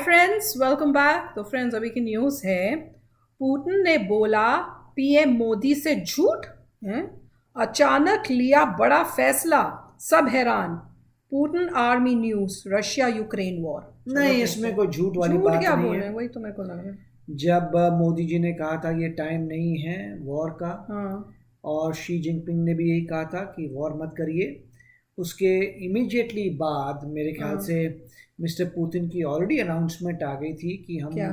Friends, welcome back. तो friends, अभी की न्यूज़ है, पुतिन ने बोला पीएम मोदी से झूठ है, अचानक लिया बड़ा फैसला, सब हैरान। Putin army news, Russia Ukraine war. नहीं, इसमें कोई झूठ वाली झूठ बात क्या नहीं बोल रहे है। हैं, वही तो मेरे को लग रहा है। जब मोदी जी ने कहा था ये टाइम नहीं है वॉर का, हाँ, और शी जिनपिंग ने भी यही कहा था कि वॉर मत करिए, उसके इमीडिएटली बाद मेरे ख्याल हाँ, से मिस्टर पुतिन की ऑलरेडी अनाउंसमेंट आ गई थी कि हम क्या?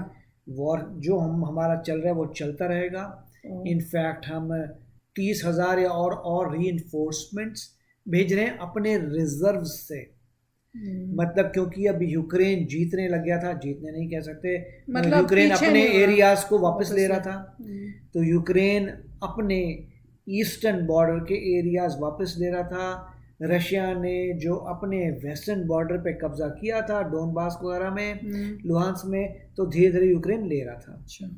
वॉर जो हम हमारा चल रहा है वो चलता रहेगा। ओ, इनफैक्ट हम 30,000 या और री भेज रहे हैं अपने रिजर्व से। मतलब क्योंकि अब यूक्रेन जीतने लग गया था, जीतने नहीं कह सकते, मतलब यूक्रेन पीछे अपने नहीं हो रहा, एरियाज को वापस वापस ले रहा ले। था। तो यूक्रेन अपने ईस्टर्न बॉर्डर के एरियाज वापस ले रहा था। रशिया ने जो अपने वेस्टर्न बॉर्डर पे कब्जा किया था, डोनबास वगैरह में, लुहांस में, तो धीरे धीरे यूक्रेन ले रहा था। अच्छा,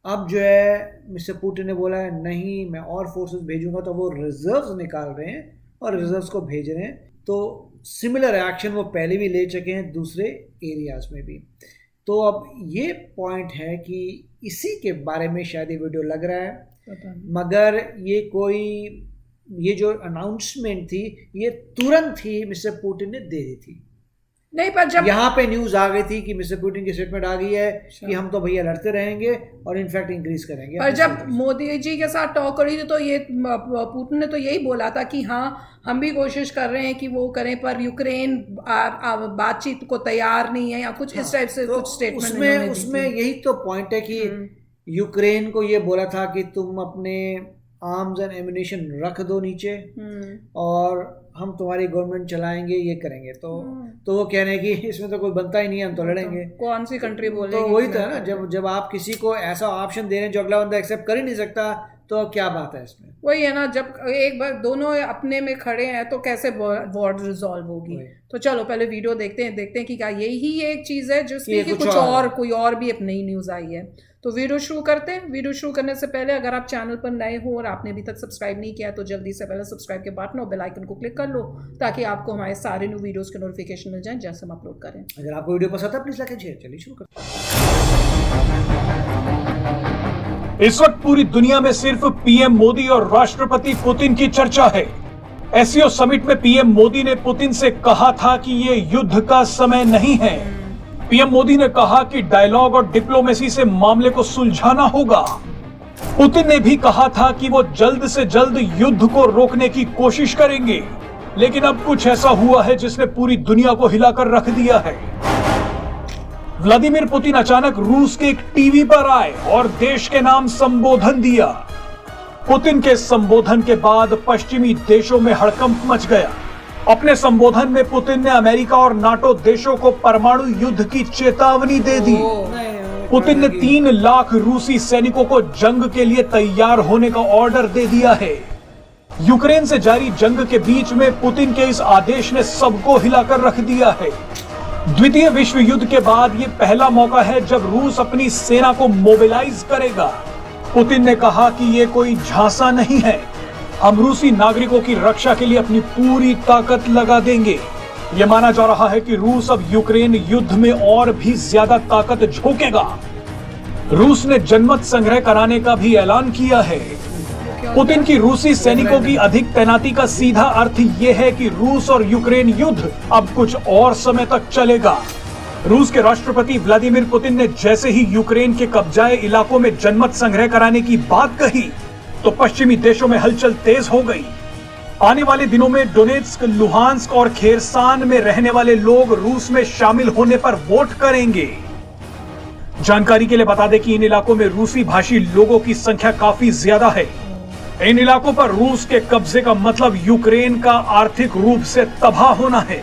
अब जो है मिस्टर पुतिन ने बोला है नहीं, मैं और फोर्सेस भेजूंगा, तो वो रिजर्व्स निकाल रहे हैं और रिजर्व्स को भेज रहे हैं। तो सिमिलर एक्शन वो पहले भी ले चुके हैं दूसरे एरियाज में भी। तो अब ये पॉइंट है कि इसी के बारे में शायद ये वीडियो लग रहा है, पता नहीं। मगर ये जो अनाउंसमेंट थी ये तुरंत ही मिस्टर पुतिन ने दे दी थी। नहीं, पर जब यहाँ पे न्यूज आ गई थी कि मिस्टर पुतिन की स्टेटमेंट आ गई है कि हम तो भैया लड़ते रहेंगे और इनफैक्ट इंक्रीज करेंगे। पर जब मोदी जी के साथ टॉक करी थी तो ये पुतिन ने तो यही बोला था कि हाँ, हम भी कोशिश कर रहे हैं कि वो करें, पर यूक्रेन बातचीत को तैयार नहीं है, या कुछ इस टाइप से तो कुछ स्टेटमेंट उसमें यही तो पॉइंट है कि यूक्रेन को ये बोला था कि तुम अपने आर्म्स एंड एम्यूनिशन रख दो नीचे और हम तुम्हारी गवर्नमेंट चलाएंगे, ये करेंगे। तो वो कह रहे हैं कि इसमें तो कोई बनता ही नहीं है, हम तो लड़ेंगे। कौन सी कंट्री बोलेगी? तो वही तो है ना, जब आप किसी को ऐसा ऑप्शन दे रहे हैं जो अगला बंदा एक्सेप्ट कर ही नहीं सकता, तो क्या बात है इसमें? वही है ना, जब एक बार दोनों अपने में खड़े हैं तो कैसे वॉर रिजॉल्व होगी। तो चलो पहले वीडियो देखते हैं कि क्या यही एक चीज़ है जिसकी कि कुछ और कोई और भी एक नई न्यूज़ आई है। तो वीडियो शुरू करते हैं। वीडियो शुरू करने से पहले अगर आप चैनल पर नए हो और आपने अभी तक सब्सक्राइब नहीं किया तो जल्दी से पहले सब्सक्राइब के बटन और बेल आइकन को क्लिक कर लो, ताकि आपको हमारे सारे न्यू वीडियोस के नोटिफिकेशन मिल जाएं जैसे हम अपलोड करें। अगर आपको वीडियो पसंद है प्लीज लाइक एंड शेयर। चलिए शुरू करते हैं। इस वक्त पूरी दुनिया में सिर्फ पीएम मोदी और राष्ट्रपति पुतिन की चर्चा है। एससीओ समिट में पीएम मोदी ने पुतिन से कहा था कि ये युद्ध का समय नहीं है। पीएम मोदी ने कहा कि डायलॉग और डिप्लोमेसी से मामले को सुलझाना होगा। पुतिन ने भी कहा था कि वो जल्द से जल्द युद्ध को रोकने की कोशिश करेंगे, लेकिन अब कुछ ऐसा हुआ है जिसने पूरी दुनिया को हिलाकर रख दिया है। व्लादिमीर पुतिन अचानक रूस के एक टीवी पर आए और देश के नाम संबोधन दिया। पुतिन के संबोधन के बाद पश्चिमी देशों में हड़कंप मच गया। अपने संबोधन में पुतिन ने अमेरिका और नाटो देशों को परमाणु युद्ध की चेतावनी दे दी। पुतिन ने 3 लाख रूसी सैनिकों को जंग के लिए तैयार होने का ऑर्डर दे दिया है। यूक्रेन से जारी जंग के बीच में पुतिन के इस आदेश ने सबको हिलाकर रख दिया है। द्वितीय विश्व युद्ध के बाद ये पहला मौका है जब रूस अपनी सेना को मोबिलाइज करेगा। पुतिन ने कहा कि ये कोई झांसा नहीं है, हम रूसी नागरिकों की रक्षा के लिए अपनी पूरी ताकत लगा देंगे। यह माना जा रहा है कि रूस अब यूक्रेन युद्ध में और भी ज्यादा ताकत झोंकेगा। रूस ने जनमत संग्रह कराने का भी ऐलान किया है। पुतिन की रूसी सैनिकों की अधिक तैनाती का सीधा अर्थ यह है कि रूस और यूक्रेन युद्ध अब कुछ और समय तक चलेगा। रूस के राष्ट्रपति व्लादिमीर पुतिन ने जैसे ही यूक्रेन के कब्जाए इलाकों में जनमत संग्रह कराने की बात कही तो पश्चिमी देशों में हलचल तेज हो गई। आने वाले दिनों में डोनेट्स्क, लुहांस्क और खेरसान में रहने वाले लोग रूस में शामिल होने पर वोट करेंगे। जानकारी के लिए बता दें कि इन इलाकों में रूसी भाषी लोगों की संख्या काफी ज्यादा है। इन इलाकों पर रूस के कब्जे का मतलब यूक्रेन का आर्थिक रूप से तबाह होना है।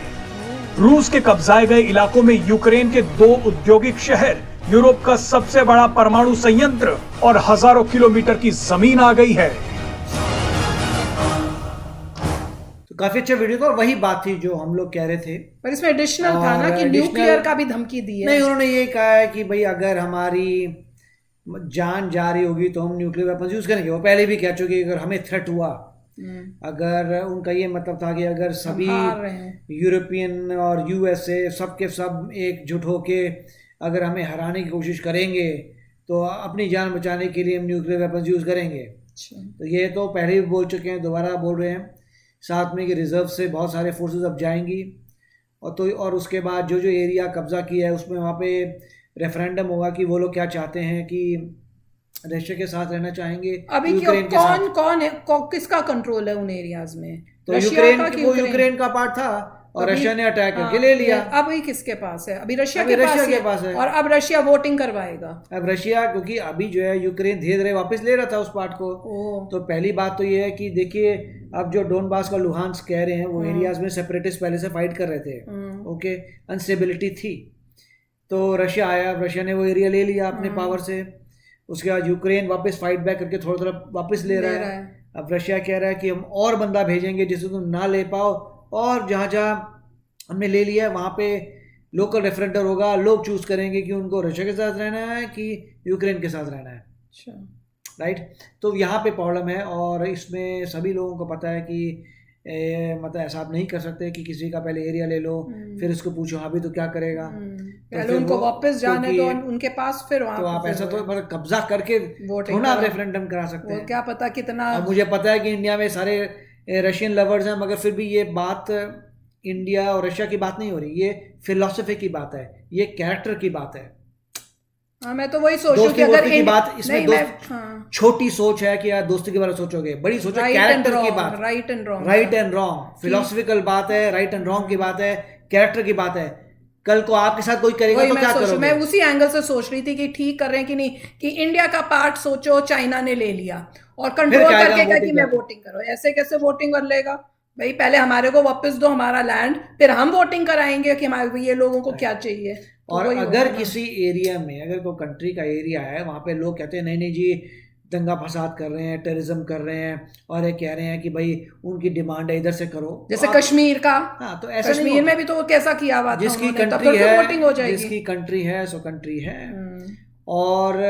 रूस के कब्जाए गए इलाकों में यूक्रेन के 2 औद्योगिक शहर, यूरोप का सबसे बड़ा परमाणु संयंत्र और हजारों किलोमीटर की जमीन आ गई है। तो काफी अच्छा वीडियो था और वही बात थी जो हम लोग कह रहे थे, पर इसमें एडिशनल था ना कि न्यूक्लियर का भी धमकी दी है। नहीं, उन्होंने ये कहा है कि भाई अगर हमारी जान जा रही होगी तो हम न्यूक्लियर वेपन्स यूज करेंगे। वो पहले भी कह चुके कि अगर हमें थ्रेट हुआ अगर उनका ये मतलब था कि अगर सभी यूरोपियन और यूएसए सबके सब एकजुट होके अगर हमें हराने की कोशिश करेंगे तो अपनी जान बचाने के लिए हम न्यूक्लियर वेपन्स यूज़ करेंगे। तो ये तो पहले भी बोल चुके हैं, दोबारा बोल रहे हैं साथ में कि रिजर्व से बहुत सारे फोर्सेस अब जाएंगी और उसके बाद जो एरिया कब्जा किया है उसमें वहाँ पे रेफरेंडम होगा कि वो लोग क्या चाहते हैं, कि रशिया के साथ रहना चाहेंगे अभी यूक्रेन के साथ। कौन है, किसका कंट्रोल है उन एरियाज में? तो यूक्रेन का पार्ट था और रशिया ने अटैक करके ले लिया। अभी किसके पास है? अभी रशिया के पास है। और अब रशिया वोटिंग करवाएगा। अब रशिया, क्योंकि अभी जो है यूक्रेन धीरे धीरे वापस ले रहा था उस पार्ट को। तो पहली बात तो ये है कि देखिए अब जो डोनबास का लुहांस्क कह रहे हैं वो एरियाज में सेपरेटिस्ट पहले से फाइट कर रहे थे। ओके, अनस्टेबिलिटी थी तो रशिया आया, रशिया ने वो एरिया ले लिया अपने पावर से। उसके बाद यूक्रेन वापस फाइट बैक करके थोड़ा थोड़ा वापस ले रहा है। अब रशिया कह रहा है कि हम और बंदा भेजेंगे जिसे तुम ना ले पाओ, और जहाँ जहाँ हमने ले लिया है वहाँ पे लोकल रेफरेंडम होगा, लोग चूज करेंगे कि उनको रशिया के साथ रहना है कि यूक्रेन के साथ रहना है। अच्छा, राइट। तो यहाँ पे प्रॉब्लम है और इसमें सभी लोगों को पता है कि मतलब ऐसा आप नहीं कर सकते कि किसी का पहले एरिया ले लो फिर उसको पूछो हाँ भी तो क्या करेगा, पहले उनको वापस जाने दो उनके पास, फिर तो आप ऐसा तो मतलब कब्जा करके थोड़ा आप रेफरेंडम करा सकते हैं। क्या पता कितना। मुझे पता है कि इंडिया में सारे रशियन लवर्स हैं, मगर फिर भी ये बात इंडिया और रशिया की बात नहीं हो रही, ये फिलॉसफी की बात है, ये कैरेक्टर की बात है। हाँ, मैं तो वही सोचूं कि अगर की बात इसमें छोटी सोच है कि यार दोस्ती के बारे में सोचोगे, बड़ी सोच है कैरेक्टर की बात, राइट एंड रॉन्ग फिलॉसफिकल बात है, राइट एंड रॉन्ग की बात है, कैरेक्टर की बात है। कल को आपके साथ कोई करेगा तो क्या करोगे? मैं उसी एंगल से सोच रही थी कि ठीक कर रहे हैं कि नहीं, कि इंडिया का पार्ट सोचो चाइना ने ले लिया और कंट्रोल करके कहा कि मैं वोटिंग करो। ऐसे कैसे वोटिंग कर लेगा भाई? पहले हमारे को वापस दो हमारा लैंड, फिर हम वोटिंग कराएंगे कि हमारे ये लोगों को क्या चाहिए। और अगर किसी एरिया में, अगर कोई कंट्री का एरिया है वहाँ पे लोग कहते हैं नहीं नहीं जी दंगा फसाद कर रहे हैं, टेररिज्म कर रहे हैं, और ये कह रहे हैं कि भाई उनकी डिमांड है इधर से करो, जैसे कश्मीर का। हाँ, तो ऐसा कश्मीर में भी तो कैसा किया हुआ था, जिसकी कंट्री है वोटिंग हो जाएगी, जिसकी कंट्री है सो कंट्री है। और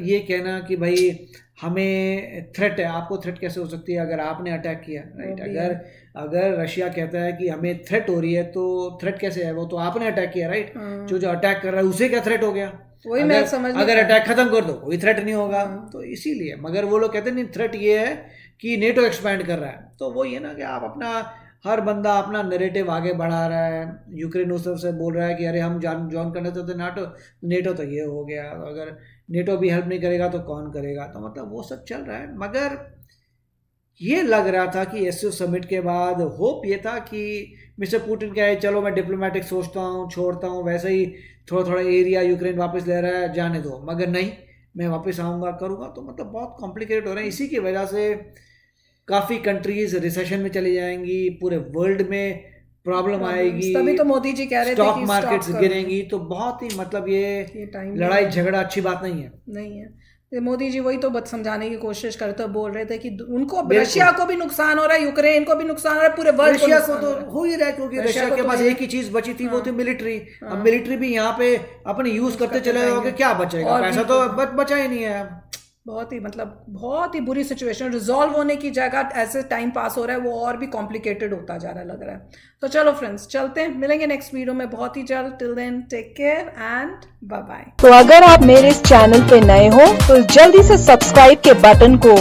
ये कहना कि भाई हमें थ्रेट है, आपको थ्रेट कैसे हो सकती है अगर आपने अटैक किया, राइट? अगर रशिया कहता है कि हमें थ्रेट हो रही है तो थ्रेट कैसे है? वो तो आपने अटैक किया, राइट? जो अटैक कर रहा है उसे क्या थ्रेट हो गया? वही मैं समझ, अगर अटैक खत्म कर दो कोई थ्रेट नहीं होगा। तो इसीलिए, मगर वो लोग कहते हैं नहीं, थ्रेट ये है कि नेटो एक्सपैंड कर रहा है। तो वो ये ना कि आप अपना हर बंदा अपना नैरेटिव आगे बढ़ा रहा है। यूक्रेन उस तरफ से बोल रहा है कि अरे हम ज्वाइन करना चाहते नेटो तो ये हो गया, अगर नेटो भी हेल्प नहीं करेगा तो कौन करेगा? तो मतलब वो सब चल रहा है। मगर ये लग रहा था कि एससीओ समिट के बाद होप ये था कि मिस्टर पुतिन कहे चलो मैं डिप्लोमेटिक सोचता हूँ, छोड़ता हूँ, वैसे ही थोड़ा थोड़ा एरिया यूक्रेन वापस ले रहा है, जाने दो। मगर नहीं, मैं वापस आऊँगा, करूँगा। तो मतलब बहुत कॉम्प्लिकेटेड हो रहा है। इसी की वजह से काफ़ी कंट्रीज रिसेशन में चली जाएंगी, पूरे वर्ल्ड में प्रॉब्लम आएगी, तभी तो मोदी जी कह रहे थे स्टॉक मार्केट्स गिरेंगी। तो बहुत ही मतलब ये लड़ाई झगड़ा अच्छी बात नहीं है। मोदी जी वही तो समझाने की कोशिश करते, बोल रहे थे कि उनको रशिया को भी नुकसान हो रहा है, यूक्रेन को भी नुकसान हो रहा है, पूरे वर्ल्ड रशिया को तो हो ही रहा है, क्योंकि रशिया के पास एक ही चीज बची थी, वो थी मिलिट्री। अब मिलिट्री भी यहाँ पे अपने यूज करते चले जाओगे, क्या बचेगा? पैसा तो बचा ही नहीं है। बहुत ही बुरी सिचुएशन, रिजॉल्व होने की जगह ऐसे टाइम पास हो रहा है, वो और भी कॉम्प्लिकेटेड होता जा रहा है, लग रहा है। तो चलो फ्रेंड्स, चलते हैं, मिलेंगे नेक्स्ट वीडियो में बहुत ही जल्द। Till then take care and bye bye. तो अगर आप मेरे इस चैनल पे नए हो तो जल्दी से सब्सक्राइब के बटन को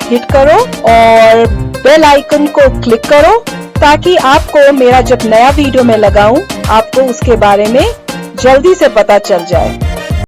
हिट करो और बेल आइकन को क्लिक करो, ताकि आपको मेरा जब नया वीडियो मैं लगाऊं आपको उसके बारे में जल्दी से पता चल जाए।